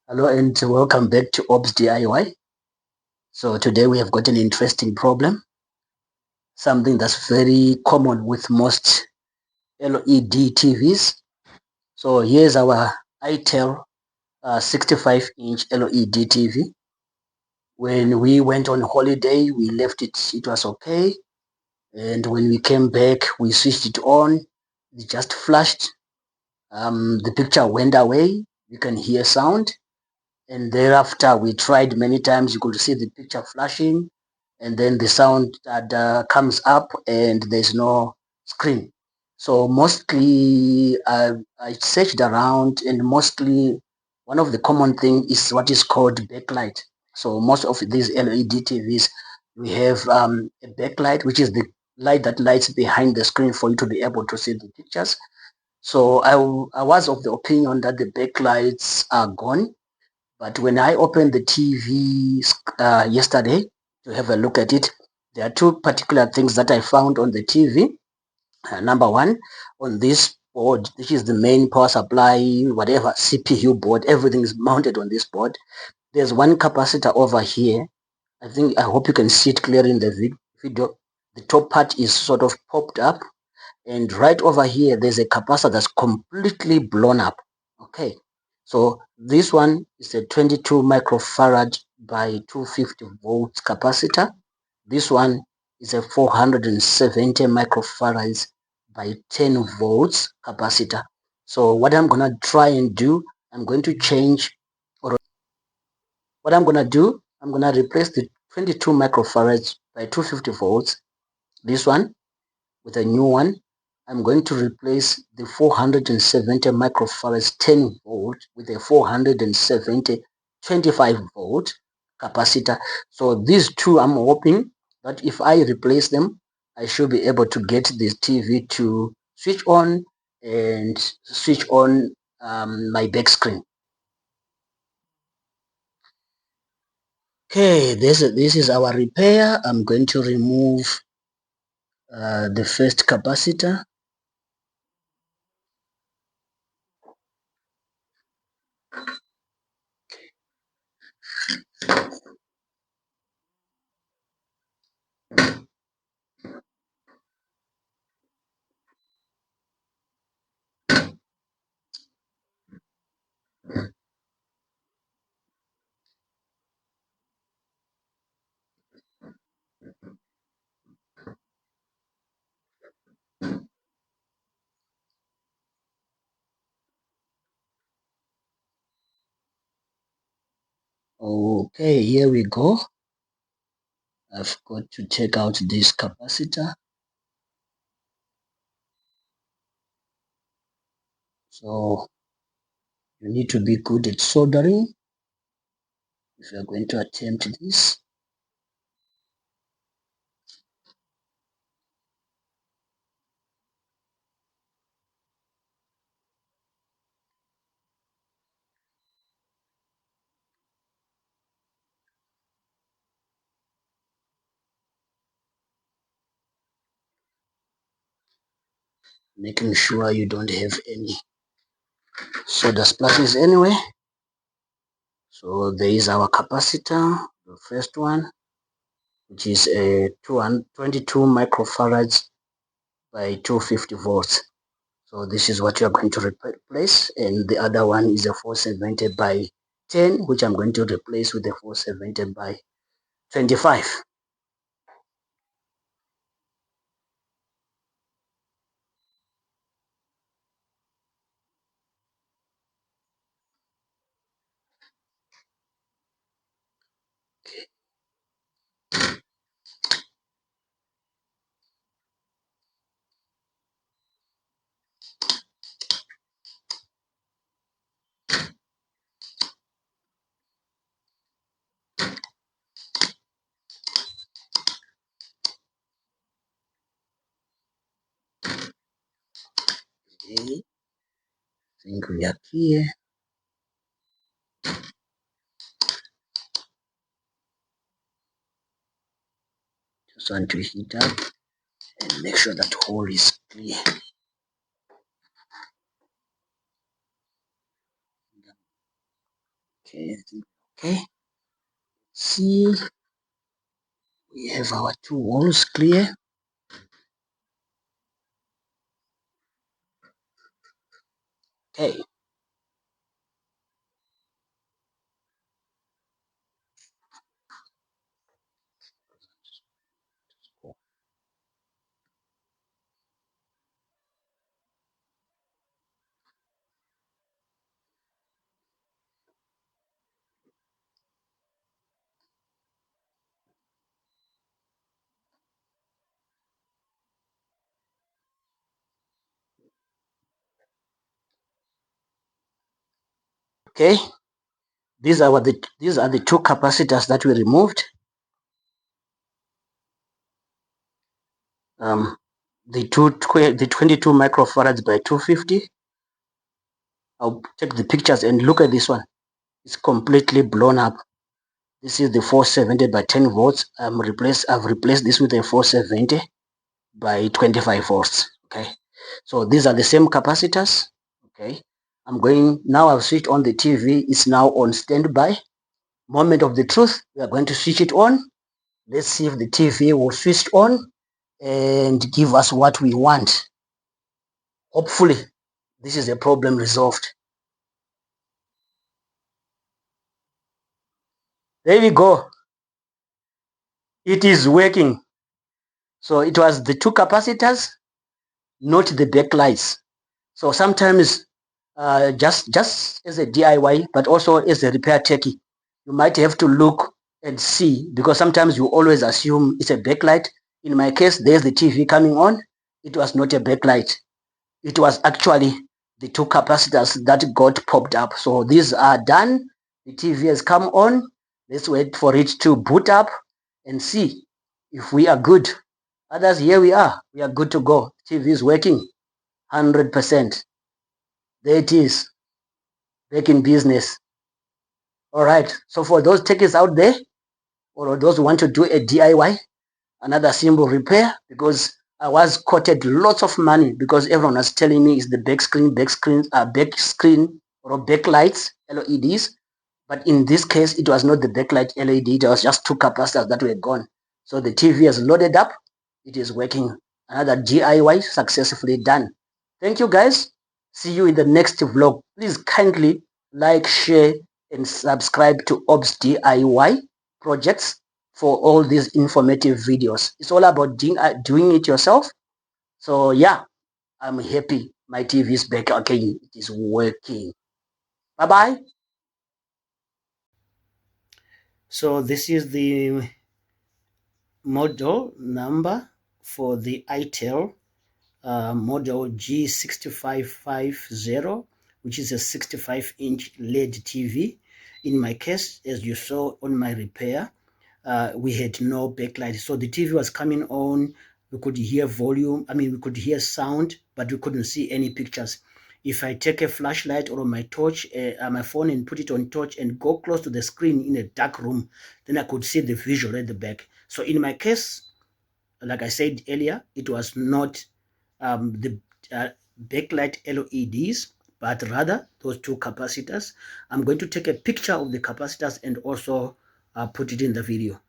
Hello and welcome back to Ops DIY. So today we have got an interesting problem, something that's very common with most LED TVs. So here's our Itel 65-inch LED TV. When we went on holiday, we left it was okay. And when we came back, we switched it on. It just flashed. The picture went away. You can hear sound. And thereafter we tried many times. You could see the picture flashing, and then the sound that comes up and there's no screen. So mostly I searched around, and mostly one of the common thing is what is called backlight. So most of these LED TVs, we have a backlight, which is the light that lights behind the screen for you to be able to see the pictures. So I was of the opinion that the backlights are gone, but when I opened the TV yesterday to have a look at it, there are two particular things that I found on the TV. Number one, on this board, which is the main power supply, whatever CPU board, everything is mounted on this board. There's one capacitor over here. I hope you can see it clearly in the video. The top part is sort of popped up, and right over here there's a capacitor that's completely blown up. Okay, so this one is a 22 microfarad by 250 volts capacitor. This one is a 470 microfarads by 10 volts capacitor. So what I'm gonna try and do, I'm going to change, or what I'm gonna do, I'm gonna replace the 22 microfarads by 250 volts, this one, with a new one. I'm going to replace the 470 microfarads 10 volt with a 470 25 volt capacitor. So these two, I'm hoping that if I replace them, I should be able to get this TV to switch on and switch on my back screen. Okay, this is our repair. I'm going to remove the first capacitor. Okay, here we go. I've got to take out this capacitor. So you need to be good at soldering if you're going to attempt this. Making sure you don't have any solder splashes anyway. So there is our capacitor, the first one, which is a 22 microfarads by 250 volts. So this is what you are going to replace, and the other one is a 470 by 10, which I'm going to replace with the 470 by 25. Okay, I think we are clear. Just want to heat up and make sure that hole is clear. Okay, see, we have our two walls clear. Okay. Okay, these are the two capacitors that we removed. The 22 microfarads by 250. I'll take the pictures and look at this one. It's completely blown up. This is the 470 by 10 volts. I've replaced this with a 470 by 25 volts. Okay, so these are the same capacitors. Okay, now. I've switched on the TV. It's now on standby. Moment of the truth. We are going to switch it on. Let's see if the TV will switch on and give us what we want. Hopefully, this is a problem resolved. There we go. It is working. So it was the two capacitors, not the backlights. So sometimes, just as a DIY, but also as a repair techie, you might have to look and see, because sometimes you always assume it's a backlight. In my case, there's the TV coming on. It was not a backlight. It was actually the two capacitors that got popped up. So these are done. The TV has come on. Let's wait for it to boot up and see if we are good. Others, here we are. We are good to go. TV is working 100%. There it is. Back in business. All right. So for those techies out there, or those who want to do a DIY, another simple repair, because I was quoted lots of money because everyone was telling me it's the back screen or backlights, LEDs. But in this case, it was not the backlight LED. It was just two capacitors that were gone. So the TV is loaded up. It is working. Another DIY successfully done. Thank you, guys. See you in the next vlog. Please kindly like, share, and subscribe to Obs DIY projects for all these informative videos. It's all about doing it yourself. So yeah, I'm happy. My TV is back again. It is working. Bye-bye. So this is the model number for the Itel model G6550, which is a 65-inch LED TV. In my case, as you saw on my repair, we had no backlight. So the TV was coming on. We could hear volume. We could hear sound, but we couldn't see any pictures. If I take a flashlight or my torch, my phone, and put it on torch and go close to the screen in a dark room, then I could see the visual at the back. So in my case, like I said earlier, it was not the backlight LEDs, but rather those two capacitors. I'm going to take a picture of the capacitors and also put it in the video.